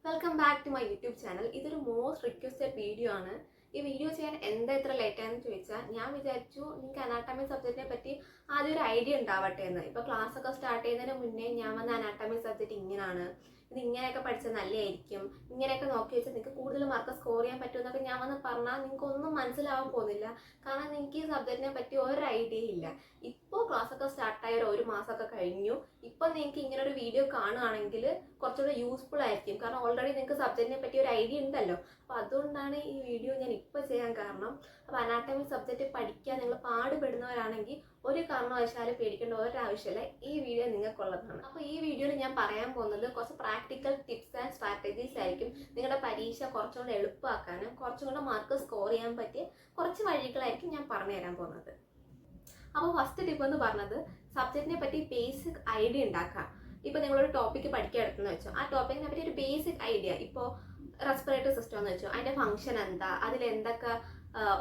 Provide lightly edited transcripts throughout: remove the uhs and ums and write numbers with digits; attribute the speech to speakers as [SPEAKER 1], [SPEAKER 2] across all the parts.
[SPEAKER 1] Welcome back to my YouTube channel. ഇതൊരു most requested video ആണ്. ഈ വീഡിയോ ചെയ്യാൻ എന്താ ഇത്ര ലേറ്റ് ആയെന്ന് ചോദിച്ചാൽ ഞാൻ വിചാരിച്ചു നിങ്ങൾക്ക് അനാട്ടമി സബ്ജക്റ്റിനെ പറ്റി ആദ്യം ഒരു ഐഡിയ ഉണ്ടാവട്ടെ എന്ന്. ഇപ്പോൾ ക്ലാസ് ഒക്കെ സ്റ്റാർട്ട് ചെയ്യുന്നതിന് മുന്നേ ഞാൻ വന്ന അനാട്ടമി സബ്ജക്റ്റ് ഇങ്ങനെയാണ്, ഇത് ഇങ്ങനെയൊക്കെ പഠിച്ചാൽ നല്ലതായിരിക്കും, ഇങ്ങനെയൊക്കെ നോക്കി വെച്ചാൽ നിങ്ങൾക്ക് കൂടുതൽ മാർക്ക് സ്കോർ ചെയ്യാൻ പറ്റുമെന്നൊക്കെ ഞാൻ വന്ന് പറഞ്ഞാൽ നിങ്ങൾക്ക് ഒന്നും മനസ്സിലാവാൻ പോകുന്നില്ല. കാരണം നിങ്ങൾക്ക് ഈ സബ്ജക്റ്റിനെ പറ്റി ഒരു ഐഡിയ ഇല്ല. ഇപ്പോൾ ക്ലാസ്സൊക്കെ സ്റ്റാർട്ടായ ഒരു മാസമൊക്കെ കഴിഞ്ഞു. ഇപ്പം നിങ്ങൾക്ക് ഇങ്ങനെ ഒരു വീഡിയോ കാണുകയാണെങ്കിൽ കുറച്ചുകൂടെ യൂസ്ഫുൾ ആയിരിക്കും. കാരണം ഓൾറെഡി നിങ്ങൾക്ക് സബ്ജക്റ്റിനെ പറ്റി ഒരു ഐഡിയ ഉണ്ടല്ലോ. അപ്പോൾ അതുകൊണ്ടാണ് ഈ വീഡിയോ ഞാൻ ഇപ്പോൾ ചെയ്യാൻ കാരണം. അപ്പോൾ അനാട്ടമി സബ്ജക്റ്റ് പഠിക്കാൻ നിങ്ങൾ പാടുപെടുന്നവരാണെങ്കിൽ ഒരു കാരണവശാലും പേടിക്കേണ്ട ഒരാവശ്യമില്ല. ഈ വീഡിയോ നിങ്ങൾക്കുള്ളതാണ്. അപ്പോൾ ഈ വീഡിയോയിൽ ഞാൻ പറയാൻ പോകുന്നത് കുറച്ച് പ്രാക്ടിക്കൽ ടിപ്സ് ആൻഡ് സ്ട്രാറ്റജീസ് ആയിരിക്കും. നിങ്ങളുടെ പരീക്ഷ കുറച്ചും കൂടെ എളുപ്പമാക്കാനും കുറച്ചും കൂടെ മാർക്ക് സ്കോർ ചെയ്യാൻ പറ്റിയ കുറച്ച് വഴികളായിരിക്കും ഞാൻ പറഞ്ഞു തരാൻ പോകുന്നത്. അപ്പോൾ ഫസ്റ്റ് ടിപ്പ് എന്ന് പറഞ്ഞത് സബ്ജക്റ്റിനെ പറ്റി ബേസിക് ഐഡിയ ഉണ്ടാക്കാം. ഇപ്പോൾ നിങ്ങളൊരു ടോപ്പിക്ക് പഠിക്കാൻ എടുത്തെന്ന് വെച്ചോ, ആ ടോപ്പിക്കിനെ പറ്റി ഒരു ബേസിക് ഐഡിയ. ഇപ്പോൾ റെസ്പിറേറ്ററി സിസ്റ്റം എന്ന് വെച്ചോ, അതിൻ്റെ ഫംഗ്ഷൻ എന്താ, അതിൽ എന്തൊക്കെ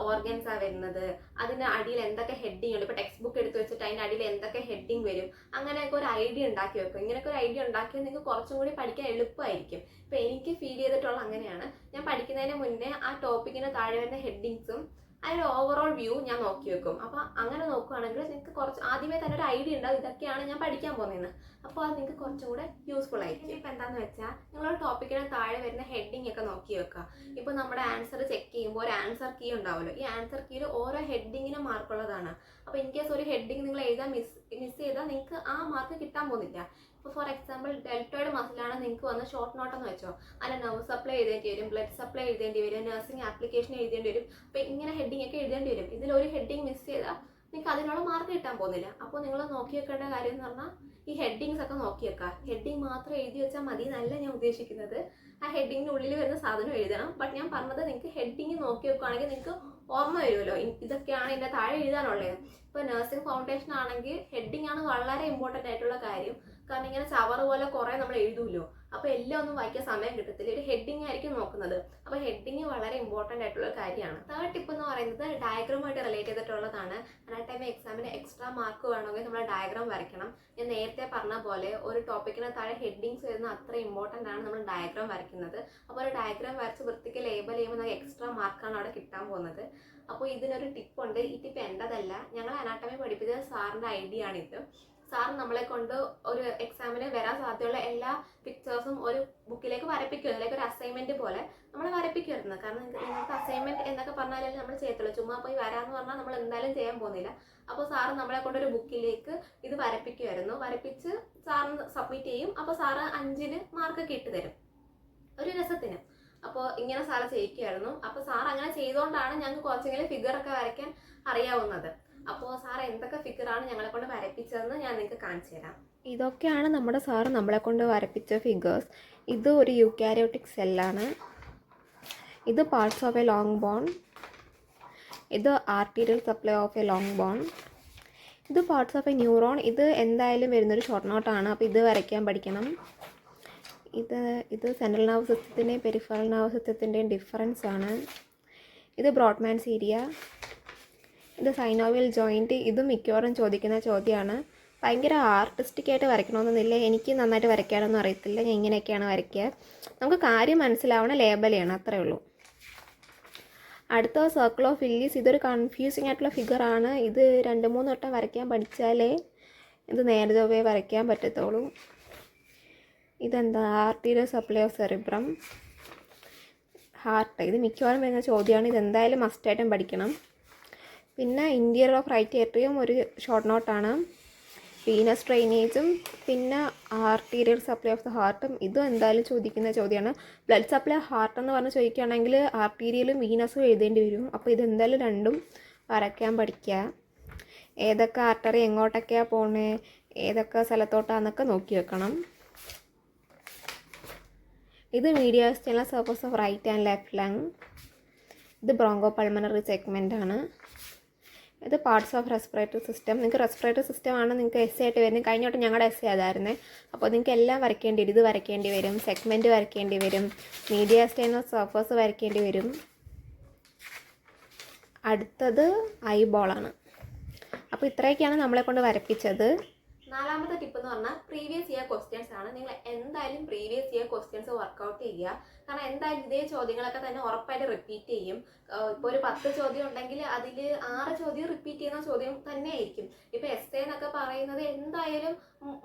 [SPEAKER 1] ഓർഗൻസാണ് വരുന്നത്, അതിൻ്റെ അടിയിൽ എന്തൊക്കെ ഹെഡിങ് ഉണ്ട്. ഇപ്പോൾ ടെക്സ്റ്റ് ബുക്ക് എടുത്ത് വെച്ചിട്ട് അതിൻ്റെ അടിയിൽ എന്തൊക്കെ ഹെഡിങ് വരും, അങ്ങനെയൊക്കെ ഒരു ഐഡിയ ഉണ്ടാക്കി വെക്കും. ഇങ്ങനെയൊക്കെ ഒരു ഐഡിയ ഉണ്ടാക്കിയാൽ നിങ്ങൾക്ക് കുറച്ചും കൂടി പഠിക്കാൻ എളുപ്പമായിരിക്കും. ഇപ്പോൾ എനിക്ക് ഫീൽ ചെയ്തിട്ടുള്ള അങ്ങനെയാണ്. ഞാൻ പഠിക്കുന്നതിന് മുന്നേ ആ ടോപ്പിക്കിന് താഴെ വരുന്ന ഹെഡിങ്സും അതിൻ്റെ ഓവറോൾ വ്യൂ ഞാൻ നോക്കി വെക്കും. അപ്പോൾ അങ്ങനെ നോക്കുകയാണെങ്കിൽ നിങ്ങൾക്ക് കുറച്ച് ആദ്യമേ തന്നെ ഒരു ഐഡിയ ഉണ്ടാവും ഇതൊക്കെയാണ് ഞാൻ പഠിക്കാൻ പോകുന്നത്. അപ്പോൾ അത് നിങ്ങൾക്ക് കുറച്ചും കൂടെ യൂസ്ഫുൾ ആയിരിക്കും. ഇപ്പോൾ എന്താണെന്ന് വെച്ചാൽ നിങ്ങളൊരു ടോപ്പിക്കിന് താഴെ വരുന്ന ഹെഡിങ് ഒക്കെ നോക്കി വെക്കുക. ഇപ്പോൾ നമ്മുടെ ആൻസർ ചെക്ക് ചെയ്യുമ്പോൾ ഒരു ആൻസർ കീ ഉണ്ടാവുമല്ലോ. ഈ ആൻസർ കീയിൽ ഓരോ ഹെഡിങ്ങിനും മാർക്കുള്ളതാണ്. അപ്പോൾ ഇൻ കേസ് ഒരു ഹെഡിങ് നിങ്ങൾ എഴുതാൻ മിസ് ചെയ്താൽ നിങ്ങൾക്ക് ആ മാർക്ക് കിട്ടാൻ പോകുന്നില്ല. ഇപ്പോൾ ഫോർ എക്സാമ്പിൾ ഡെൽറ്റോയിഡ് മസിലാണ് നിങ്ങൾക്ക് വന്ന ഷോർട്ട് നോട്ട് എന്ന് വെച്ചോ, അതിൽ നെർവ് സപ്ലൈ എഴുതേണ്ടി വരും, ബ്ലഡ് സപ്ലൈ എഴുതേണ്ടി വരും, നഴ്സിംഗ് ആപ്ലിക്കേഷൻ എഴുതേണ്ടി വരും. അപ്പോൾ ഇങ്ങനെ ഹെഡിങ് ഒക്കെ എഴുതേണ്ടി വരും. ഇതിലൊരു ഹെഡിങ് മിസ് ചെയ്താൽ നിങ്ങൾക്ക് അതിനുള്ള മാർക്ക് കിട്ടാൻ പോകുന്നില്ല. അപ്പോൾ നിങ്ങൾ നോക്കി വെക്കേണ്ട കാര്യം എന്ന് പറഞ്ഞാൽ ഈ ഹെഡിങ്സ് ഒക്കെ നോക്കി വെക്കുക. ഹെഡിങ് മാത്രം എഴുതി വെച്ചാൽ മതി എന്നല്ല ഞാൻ ഉദ്ദേശിക്കുന്നത്. ആ ഹെഡിങ്ങിൻ്റെ ഉള്ളിൽ വരുന്ന സാധനം എഴുതണം. ബട്ട് ഞാൻ പറഞ്ഞത് നിങ്ങൾക്ക് ഹെഡിങ് നോക്കി വെക്കുകയാണെങ്കിൽ നിങ്ങൾക്ക് ഓർമ്മ വരുമല്ലോ ഇതൊക്കെയാണ് ഇതിൻ്റെ താഴെ എഴുതാനുള്ളത്. ഇപ്പോൾ നഴ്സിംഗ് ഫൗണ്ടേഷൻ ആണെങ്കിൽ ഹെഡിങ് ആണ് വളരെ ഇമ്പോർട്ടൻ്റ് ആയിട്ടുള്ള കാര്യം. കാരണം ഇങ്ങനെ ചവറ് പോലെ കുറേ നമ്മൾ എഴുതുമല്ലോ, അപ്പോൾ എല്ലാം ഒന്നും വായിക്കാൻ സമയം കിട്ടത്തില്ല. ഒരു ഹെഡിങ് ആയിരിക്കും നോക്കുന്നത്. അപ്പോൾ ഹെഡിങ് വളരെ ഇമ്പോർട്ടൻ്റ് ആയിട്ടുള്ള കാര്യമാണ്. തേർഡ് ടിപ്പ് എന്ന് പറയുന്നത് ഡയഗ്രമായിട്ട് റിലേറ്റ് ചെയ്തിട്ടുള്ളതാണ്. അനാട്ടമി എക്സാമിന് എക്സ്ട്രാ മാർക്ക് വേണമെങ്കിൽ നമ്മൾ ഡയഗ്രാം വരയ്ക്കണം. ഞാൻ നേരത്തെ പറഞ്ഞ പോലെ ഒരു ടോപ്പിക്കിന് താഴെ ഹെഡിങ്സ് വരുന്ന അത്ര ഇമ്പോർട്ടൻ്റ് ആണ് നമ്മൾ ഡയഗ്രാം വരയ്ക്കുന്നത്. അപ്പോൾ ഒരു ഡയഗ്രാം വരച്ച് വൃത്തിക്ക് ലേബൽ ചെയ്യുമ്പോൾ നമുക്ക് എക്സ്ട്രാ മാർക്കാണ് അവിടെ കിട്ടാൻ പോകുന്നത്. അപ്പോൾ ഇതിനൊരു ടിപ്പുണ്ട്. ഈ ടിപ്പ് എൻ്റെതല്ല, ഞങ്ങൾ അനാട്ടമി പഠിപ്പിച്ച സാറിൻ്റെ ഐഡിയ ആണിത്. സാർ നമ്മളെ കൊണ്ട് ഒരു എക്സാമിന് വരാൻ സാധ്യതയുള്ള എല്ലാ പിക്ചേഴ്സും ഒരു ബുക്കിലേക്ക് വരപ്പിക്കുമായിരുന്നു. ലൈക്ക് ഒരു അസൈൻമെന്റ് പോലെ നമ്മൾ വരപ്പിക്കുമായിരുന്നു. കാരണം നിങ്ങൾക്ക് അസൈൻമെന്റ് എന്നൊക്കെ പറഞ്ഞാലേ നമ്മൾ ചെയ്യത്തുള്ളൂ. ചുമ്മാ പോയി വരാമെന്ന് പറഞ്ഞാൽ നമ്മൾ എന്തായാലും ചെയ്യാൻ പോകുന്നില്ല. അപ്പോൾ സാറ് നമ്മളെ കൊണ്ട് ഒരു ബുക്കിലേക്ക് ഇത് വരപ്പിക്കുമായിരുന്നു. വരപ്പിച്ച് സാറിന് സബ്മിറ്റ് ചെയ്യും. അപ്പോൾ സാറ് 5ന് മാർക്കൊക്കെ ഇട്ട് തരും ഒരു രസത്തിന്. അപ്പോൾ ഇങ്ങനെ സാറ് ചെയ്യിക്കുമായിരുന്നു. അപ്പോൾ സാർ അങ്ങനെ ചെയ്തുകൊണ്ടാണ് ഞങ്ങൾക്ക് കുറച്ചെങ്കിലും ഫിഗറൊക്കെ വരയ്ക്കാൻ അറിയാവുന്നത്. അപ്പോൾ സാർ എന്തൊക്കെ ഫിഗറാണ് ഞങ്ങളെ കൊണ്ട് വരപ്പിച്ചതെന്ന് ഞാൻ നിങ്ങൾക്ക് കാണിച്ചു തരാം. ഇതൊക്കെയാണ് നമ്മുടെ സാറ് നമ്മളെ കൊണ്ട് വരപ്പിച്ച ഫിഗേഴ്സ്. ഇത് ഒരു യൂക്കാരിയോട്ടിക് സെല്ലാണ്. ഇത് parts of a long bone. ഇത് arterial supply of a long bone. ഇത് പാർട്സ് ഓഫ് എ ന്യൂറോൺ. ഇത് എന്തായാലും വരുന്നൊരു ഷോർട്ട് നോട്ടാണ്. അപ്പോൾ ഇത് വരയ്ക്കാൻ പഠിക്കണം. ഇത് സെൻട്രൽ നെർവ് സിസ്റ്റത്തിൻ്റെയും പെരിഫറൽ നെർവ് സിസ്റ്റത്തിൻ്റെയും ഡിഫറൻസ് ആണ്. ഇത് ബ്രോഡ്മാൻസ് ഏരിയ. ഇത് സൈനോവിയൽ ജോയിൻറ്റ്. ഇത് മിക്കവാറും ചോദിക്കുന്ന ചോദ്യമാണ്. ഭയങ്കര ആർട്ടിസ്റ്റിക് ആയിട്ട് വരയ്ക്കണമെന്നൊന്നുമില്ല. എനിക്ക് നന്നായിട്ട് വരയ്ക്കാനൊന്നും അറിയത്തില്ല. ഞാൻ ഇങ്ങനെയൊക്കെയാണ് വരയ്ക്കുക. നമുക്ക് കാര്യം മനസ്സിലാവണം, ലേബൽ ചെയ്യണം, അത്രയേ ഉള്ളൂ. അടുത്ത സർക്കിൾ ഓഫ് വില്ലീസ്. ഇതൊരു കൺഫ്യൂസിങ് ആയിട്ടുള്ള ഫിഗറാണ്. ഇത് 2-3 വട്ടം വരയ്ക്കാൻ പഠിച്ചാലേ ഇത് നേരെ വരയ്ക്കാൻ പറ്റത്തുള്ളൂ. ഇതെന്താ? Arterial supply of cerebrum, heart. ഇത് മിക്കവാറും വരുന്ന ചോദ്യമാണ്. ഇതെന്തായാലും മസ്റ്റായിട്ടും പഠിക്കണം. പിന്നെ ഇൻറ്റീരിയർ ഓഫ് റൈറ്റ് ഏട്രിയം ഒരു ഷോർട്ട് നോട്ടാണ്. വീനസ് ഡ്രെയിനേജും പിന്നെ ആർട്ടീരിയൽ സപ്ലൈ ഓഫ് ദ ഹാർട്ടും ഇതും എന്തായാലും ചോദിക്കുന്ന ചോദ്യമാണ്. ബ്ലഡ് സപ്ലൈ ഹാർട്ട് എന്ന് പറഞ്ഞ് ചോദിക്കുകയാണെങ്കിൽ ആർട്ടീരിയലും വീനസും എഴുതേണ്ടി വരും. അപ്പോൾ ഇതെന്തായാലും രണ്ടും വരയ്ക്കാൻ പഠിക്കുക. ഏതൊക്കെ ആർട്ടറി എങ്ങോട്ടൊക്കെയാണ് പോകുന്നത്, ഏതൊക്കെ സ്ഥലത്തോട്ടാന്നൊക്കെ നോക്കി വെക്കണം. ഇത് mediastinal surface of right and left lung. ഇത് ബ്രോങ്കോ പൾമണറി സെഗ്മെൻ്റ് ആണ്. ഇത് പാർട്സ് ഓഫ് റെസ്പിറേറ്ററി സിസ്റ്റം. നിങ്ങൾക്ക് റെസ്പിറേറ്ററി സിസ്റ്റമാണ് നിങ്ങൾക്ക് എസ് ആയിട്ട് വരുന്നത്. കഴിഞ്ഞ വട്ടം ഞങ്ങളുടെ എസ് അതായിരുന്നേ. അപ്പോൾ നിങ്ങൾക്ക് എല്ലാം വരയ്ക്കേണ്ടി വരും. ഇത് വരയ്ക്കേണ്ടി വരും, സെഗ്മെൻറ്റ് വരയ്ക്കേണ്ടി വരും, മീഡിയാസ്റ്റൈനൽ സർഫസ് വരയ്ക്കേണ്ടി വരും. അടുത്തത് ഐബോളാണ്. അപ്പോൾ ഇത്രയൊക്കെയാണ് നമ്മളെ കൊണ്ട് വരപ്പിച്ചത്. നാലാമത്തെ ടിപ്പ് എന്ന് പറഞ്ഞാൽ പ്രീവിയസ് ഇയർ ക്വസ്റ്റ്യൻസ് ആണ്. നിങ്ങൾ എന്തായാലും പ്രീവിയസ് ഇയർ ക്വസ്റ്റ്യൻസ് വർക്കൗട്ട് ചെയ്യുക. കാരണം എന്തായാലും ഇതേ ചോദ്യങ്ങളൊക്കെ തന്നെ ഉറപ്പായിട്ട് റിപ്പീറ്റ് ചെയ്യും. ഇപ്പോൾ ഒരു 10 ചോദ്യം ഉണ്ടെങ്കിൽ അതിൽ 6 ചോദ്യം റിപ്പീറ്റ് ചെയ്യുന്ന ചോദ്യം തന്നെ ആയിരിക്കും. ഇപ്പോൾ എസ് എന്നൊക്കെ പറയുന്നത് എന്തായാലും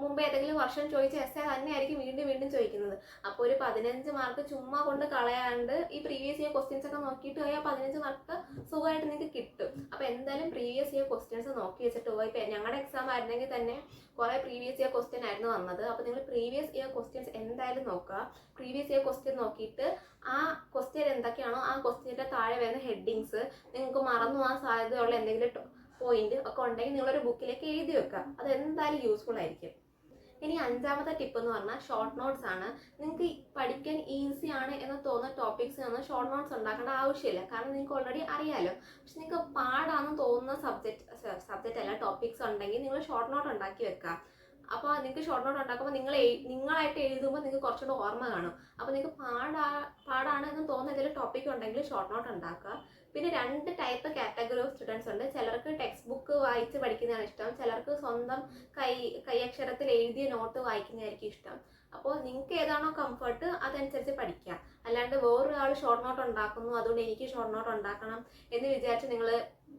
[SPEAKER 1] മുമ്പ് ഏതെങ്കിലും വർഷം ചോദിച്ച എസ് തന്നെ ആയിരിക്കും വീണ്ടും വീണ്ടും ചോദിക്കുന്നത്. അപ്പോൾ ഒരു 15 മാർക്ക് ചുമ്മാ കൊണ്ട് കളയാണ്ട് ഈ പ്രീവിയസ് ഇയർ ക്വസ്റ്റ്യൻസ് ഒക്കെ നോക്കിയിട്ട് പോയാൽ 15 മാർക്ക് സുഖമായിട്ട് നിങ്ങൾക്ക് കിട്ടും. അപ്പോൾ എന്തായാലും പ്രീവിയസ് ഇയർ ക്വസ്റ്റ്യൻസ് നോക്കി വെച്ചിട്ട് പോയി. ഇപ്പം ഞങ്ങളുടെ എക്സാം ആയിരുന്നെങ്കിൽ തന്നെ കുറേ പ്രീവിയസ് ഇയർ ക്വസ്റ്റ്യൻ ആയിരുന്നു വന്നത്. അപ്പോൾ നിങ്ങൾ പ്രീവിയസ് ഇയർ ക്വസ്റ്റ്യൻസ് എന്തായാലും നോക്കുക. പ്രീവിയസ് ഇയർ ക്വസ്റ്റ്യൻ നോക്കിയിട്ട് ആ ക്വസ്റ്റ്യൻ എന്തൊക്കെയാണോ ആ ക്വസ്റ്റ്യൻ്റെ താഴെ വരുന്ന ഹെഡിങ്സ് നിങ്ങൾക്ക് മറന്നു പോകാൻ സാധ്യതയുള്ള എന്തെങ്കിലും പോയിന്റ് ഒക്കെ ഉണ്ടെങ്കിൽ നിങ്ങളൊരു ബുക്കിലേക്ക് എഴുതി വെക്കുക. അത് എന്തായാലും യൂസ്ഫുൾ ആയിരിക്കും. ഇനി 5ാമത്തെ ടിപ്പ് എന്ന് പറഞ്ഞാൽ ഷോർട്ട് നോട്ട്സ് ആണ്. നിങ്ങൾക്ക് പഠിക്കാൻ ഈസി ആണ് എന്ന് തോന്നുന്ന ടോപ്പിക്സ് നിന്ന് ഷോർട്ട് നോട്ട്സ് ഉണ്ടാക്കേണ്ട ആവശ്യമില്ല. കാരണം നിങ്ങൾക്ക് ഓൾറെഡി അറിയാലോ. പക്ഷെ നിങ്ങൾക്ക് പാടാണെന്ന് തോന്നുന്ന സബ്ജക്റ്റ് അല്ല ടോപ്പിക്സ് ഉണ്ടെങ്കിൽ നിങ്ങൾ ഷോർട്ട് നോട്ട് ഉണ്ടാക്കി വെക്കുക. അപ്പോൾ നിങ്ങൾക്ക് ഷോർട്ട് നോട്ട് ഉണ്ടാക്കുമ്പോൾ നിങ്ങളായിട്ട് എഴുതുമ്പോൾ നിങ്ങൾക്ക് കുറച്ചുകൂടെ ഓർമ്മ കാണും. അപ്പോൾ നിങ്ങൾക്ക് പാടാണ് എന്ന് തോന്നുന്ന ഏതെങ്കിലും ടോപ്പിക് ഉണ്ടെങ്കിൽ ഷോർട്ട് നോട്ട് ഉണ്ടാക്കുക. പിന്നെ 2 ടൈപ്പ് കാറ്റഗറി ഓഫ് സ്റ്റുഡൻസ് ഉണ്ട്. ചിലർക്ക് ടെക്സ്റ്റ് ബുക്ക് വായിച്ച് പഠിക്കുന്നതാണ് ഇഷ്ടം, ചിലർക്ക് സ്വന്തം കൈയക്ഷരത്തിൽ എഴുതിയ നോട്ട് വായിക്കുന്നതായിരിക്കും ഇഷ്ടം. അപ്പോൾ നിങ്ങൾക്ക് ഏതാണോ കംഫർട്ട് അതനുസരിച്ച് പഠിക്കുക. അല്ലാണ്ട് വേറൊരാൾ ഷോർട്ട് നോട്ട് ഉണ്ടാക്കുന്നു അതുകൊണ്ട് എനിക്ക് ഷോർട്ട് നോട്ട് ഉണ്ടാക്കണം എന്ന് വിചാരിച്ച് നിങ്ങൾ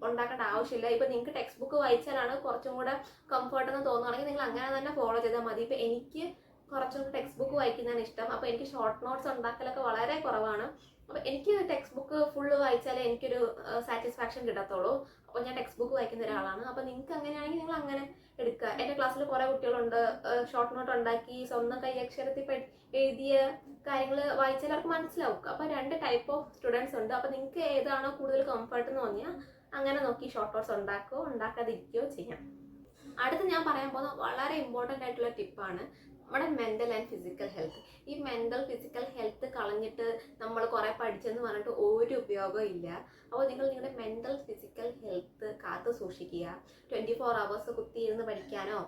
[SPEAKER 1] ഉണ്ടാക്കേണ്ട ആവശ്യമില്ല. ഇപ്പം നിങ്ങൾക്ക് ടെക്സ്റ്റ് ബുക്ക് വായിച്ചാലാണ് കുറച്ചും കൂടെ കംഫർട്ട് എന്ന് തോന്നുകയാണെങ്കിൽ നിങ്ങൾ അങ്ങനെ തന്നെ ഫോളോ ചെയ്താൽ മതി. ഇപ്പം എനിക്ക് കുറച്ചും കൂടെ ടെക്സ്റ്റ് ബുക്ക് വായിക്കുന്നതാണ് ഇഷ്ടം. അപ്പോൾ എനിക്ക് ഷോർട്ട് നോട്ട്സ് ഉണ്ടാക്കലൊക്കെ വളരെ കുറവാണ്. അപ്പോൾ എനിക്ക് ടെക്സ്റ്റ് ബുക്ക് ഫുള്ള് വായിച്ചാലേ എനിക്കൊരു സാറ്റിസ്ഫാക്ഷൻ കിട്ടത്തുള്ളൂ. അപ്പോൾ ഞാൻ ടെക്സ്റ്റ് ബുക്ക് വായിക്കുന്ന ഒരാളാണ്. അപ്പോൾ നിങ്ങൾക്ക് അങ്ങനെയാണെങ്കിൽ നിങ്ങൾ അങ്ങനെ എടുക്കുക. എൻ്റെ ക്ലാസ്സിൽ കുറേ കുട്ടികളുണ്ട് ഷോർട്ട് നോട്ട് ഉണ്ടാക്കി സ്വന്തം കൈയക്ഷരത്തിൽ എഴുതിയ കാര്യങ്ങൾ വായിച്ചാൽ അവർക്ക് മനസ്സിലാവും. അപ്പോൾ 2 ടൈപ്പ് ഓഫ് സ്റ്റുഡൻസ് ഉണ്ട്. അപ്പോൾ നിങ്ങൾക്ക് ഏതാണോ കൂടുതൽ കംഫർട്ട് എന്ന് തോന്നിയാൽ അങ്ങനെ നോക്കി ഷോർട്ട് നോട്ട്സ് ഉണ്ടാക്കുകയോ ഉണ്ടാക്കാതിരിക്കുകയോ ചെയ്യാം. അടുത്ത് ഞാൻ പറയാൻ പോകുന്ന വളരെ ഇമ്പോർട്ടൻ്റ് ആയിട്ടുള്ള ടിപ്പാണ് നമ്മുടെ മെൻ്റൽ ആൻഡ് ഫിസിക്കൽ ഹെൽത്ത്. ഈ മെൻ്റൽ ഫിസിക്കൽ ഹെൽത്ത് കളഞ്ഞിട്ട് നമ്മൾ കുറേ പഠിച്ചെന്ന് പറഞ്ഞിട്ട് ഒരു ഉപയോഗവും ഇല്ല. അപ്പോൾ നിങ്ങൾ നിങ്ങളുടെ മെൻ്റൽ ഫിസിക്കൽ ഹെൽത്ത് കാത്തു സൂക്ഷിക്കുക. 24 hours കുത്തിയിരുന്ന് പഠിക്കാനോ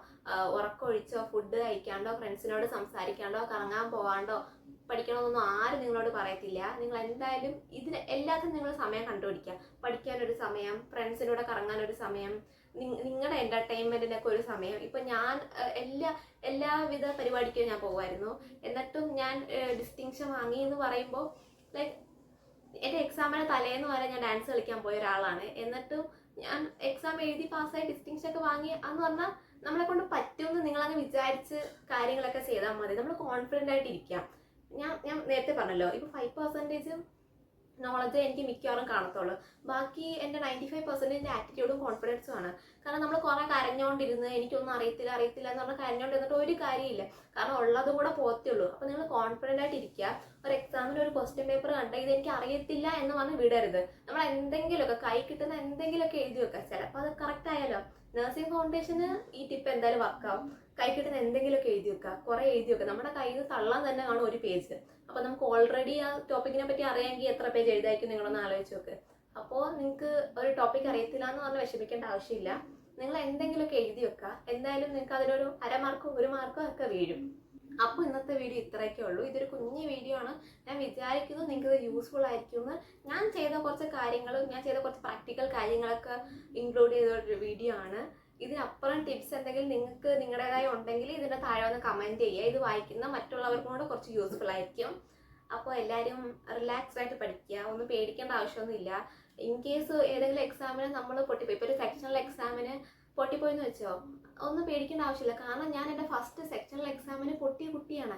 [SPEAKER 1] ഉറക്കമൊഴിച്ചോ ഫുഡ് കഴിക്കാണ്ടോ ഫ്രണ്ട്സിനോട് സംസാരിക്കാണ്ടോ കറങ്ങാൻ പോകാണ്ടോ പഠിക്കണമെന്നൊന്നും ആരും നിങ്ങളോട് പറയത്തില്ല. നിങ്ങൾ എന്തായാലും ഇതിന് എല്ലാത്തിനും നിങ്ങൾ സമയം കണ്ടുപിടിക്കുക. പഠിക്കാനൊരു സമയം, ഫ്രണ്ട്സിനോട് കറങ്ങാനൊരു സമയം, നിങ്ങളുടെ എൻ്റർടൈൻമെൻറ്റിനൊക്കെ ഒരു സമയം. ഇപ്പം ഞാൻ എല്ലാവിധ പരിപാടിക്കും ഞാൻ പോകുമായിരുന്നു. എന്നിട്ടും ഞാൻ ഡിസ്റ്റിങ്ഷൻ വാങ്ങി എന്ന് പറയുമ്പോൾ ലൈക്ക് എൻ്റെ എക്സാമിന് തലേന്ന് വരെ ഞാൻ ഡാൻസ് കളിക്കാൻ പോയ ഒരാളാണ്. എന്നിട്ടും ഞാൻ എക്സാം എഴുതി പാസ്സായി ഡിസ്റ്റിങ്ഷൻ ഒക്കെ വാങ്ങി എന്ന് പറഞ്ഞാൽ നമ്മളെ കൊണ്ട് പറ്റുമെന്ന് നിങ്ങളങ്ങ് വിചാരിച്ച് കാര്യങ്ങളൊക്കെ ചെയ്താൽ മതി. നമ്മൾ കോൺഫിഡൻ്റ് ആയിട്ടിരിക്കാം. ഞാൻ നേരത്തെ പറഞ്ഞല്ലോ, ഇപ്പോൾ 5% നോളജ് എനിക്ക് മിക്കവാറും കാണത്തുള്ളൂ. ബാക്കി എൻ്റെ 95% ആറ്റിറ്റ്യൂഡും കോൺഫിഡൻസും ആണ്. കാരണം നമ്മൾ കുറേ കരഞ്ഞുകൊണ്ടിരുന്ന് എനിക്കൊന്നും അറിയത്തില്ല എന്ന് പറഞ്ഞാൽ കരഞ്ഞുകൊണ്ടിരുന്നിട്ട് ഒരു കാര്യമില്ല. കാരണം ഉള്ളതും കൂടെ പോകത്തുള്ളൂ. അപ്പോൾ നിങ്ങൾ കോൺഫിഡൻ്റ് ആയിട്ട് ഇരിക്കുക. ഒരു എക്സാമിന് ഒരു ക്വസ്റ്റ്യൻ പേപ്പർ കണ്ട ഇത് എനിക്ക് അറിയത്തില്ല എന്ന് പറഞ്ഞ് വിടരുത്. നമ്മൾ എന്തെങ്കിലുമൊക്കെ കൈ കിട്ടുന്ന എന്തെങ്കിലുമൊക്കെ എഴുതി വെക്കുക. ചിലപ്പോൾ അത് കറക്റ്റ് ആയാലോ. നഴ്സിംഗ് ഫൗണ്ടേഷന് ഈ ടിപ്പ് എന്തായാലും വർക്കാവും. കൈ കിട്ടുന്ന എന്തെങ്കിലുമൊക്കെ എഴുതി വെക്കുക, കുറേ എഴുതി വെക്കുക. നമ്മുടെ കയ്യിൽ നിന്ന് തള്ളാൻ തന്നെ കാണും ഒരു പേജ്. അപ്പോൾ നമുക്ക് ഓൾറെഡി ആ ടോപ്പിക്കിനെ പറ്റി അറിയാമെങ്കിൽ എത്ര പേജ് എഴുതായിരിക്കും നിങ്ങളൊന്ന് ആലോചിച്ച് നോക്ക്. അപ്പോൾ നിങ്ങൾക്ക് ഒരു ടോപ്പിക് അറിയത്തില്ല എന്ന് പറഞ്ഞ് വിഷമിക്കേണ്ട ആവശ്യമില്ല. നിങ്ങൾ എന്തെങ്കിലുമൊക്കെ എഴുതി വെക്കുക. എന്തായാലും നിങ്ങൾക്ക് അതിലൊരു 1/2 മാർക്കോ 1 മാർക്കോ ഒക്കെ വീഴും. അപ്പോൾ ഇന്നത്തെ വീഡിയോ ഇത്രയൊക്കെ ഉള്ളൂ. ഇതൊരു കുഞ്ഞു വീഡിയോ ആണ്. ഞാൻ വിചാരിക്കുന്നു നിങ്ങൾക്ക് ഇത് യൂസ്ഫുൾ ആയിരിക്കുമെന്ന്. ഞാൻ ചെയ്ത കുറച്ച് കാര്യങ്ങളും ഞാൻ ചെയ്ത കുറച്ച് പ്രാക്ടിക്കൽ കാര്യങ്ങളൊക്കെ ഇൻക്ലൂഡ് ചെയ്ത ഒരു വീഡിയോ ആണ്. ഇതിനപ്പുറം ടിപ്സ് എന്തെങ്കിലും നിങ്ങൾക്ക് നിങ്ങളുടേതായി ഉണ്ടെങ്കിൽ ഇതിൻ്റെ താഴെ വന്ന് കമൻറ്റ് ചെയ്യുക. ഇത് വായിക്കുന്ന മറ്റുള്ളവർക്കും കൂടെ കുറച്ച് യൂസ്ഫുൾ ആയിരിക്കും. അപ്പോൾ എല്ലാവരും റിലാക്സ്ഡ് ആയിട്ട് പഠിക്കുക. ഒന്നും പേടിക്കേണ്ട ആവശ്യമൊന്നുമില്ല. ഇൻ കേസ് ഏതെങ്കിലും എക്സാമിന് നമ്മൾ പൊട്ടിപ്പോയി, ഇപ്പോൾ ഒരു സെക്ഷണൽ എക്സാമിന് പൊട്ടിപ്പോയെന്ന് വെച്ചോ, ഒന്നും പേടിക്കേണ്ട ആവശ്യമില്ല. കാരണം ഞാൻ എൻ്റെ ഫസ്റ്റ് സെക്ഷണൽ എക്സാമിന് പൊട്ടിയ കുട്ടിയാണ്.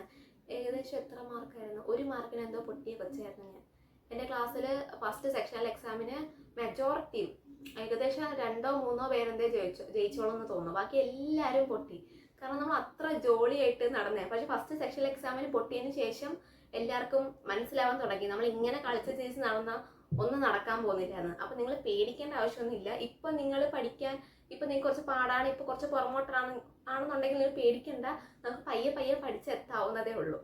[SPEAKER 1] ഏകദേശം എത്ര മാർക്കായിരുന്നു, 1 മാർക്കിന് എന്തോ പൊട്ടിയ കൊച്ചായിരുന്നു ഞാൻ. എൻ്റെ ക്ലാസ്സിൽ ഫസ്റ്റ് സെക്ഷണൽ എക്സാമിന് മെജോറിറ്റി ഏകദേശം 2 or 3 പേരെന്തേ ജയിച്ചോളെന്ന് തോന്നുന്നു. ബാക്കി എല്ലാവരും പൊട്ടി. കാരണം നമ്മൾ അത്ര ജോളിയായിട്ട് നടന്നേ. പക്ഷെ ഫസ്റ്റ് സെക്ഷണൽ എക്സാമിന് പൊട്ടിയതിന് ശേഷം എല്ലാവർക്കും മനസ്സിലാവാൻ തുടങ്ങി നമ്മൾ ഇങ്ങനെ കളിച്ച് ജയിച്ച് നടന്നാൽ ഒന്നും നടക്കാൻ പോകുന്നില്ലാന്ന്. അപ്പം നിങ്ങൾ പേടിക്കേണ്ട ആവശ്യമൊന്നുമില്ല. ഇപ്പം നിങ്ങൾ പഠിക്കാൻ ഇപ്പം നിങ്ങൾക്ക് കുറച്ച് പാടാണ്, ഇപ്പോൾ കുറച്ച് പുറമോട്ടാണെന്നുണ്ടെങ്കിൽ നിങ്ങൾ പേടിക്കേണ്ട. നമുക്ക് പയ്യെ പഠിച്ചെത്താവുന്നതേ ഉള്ളൂ.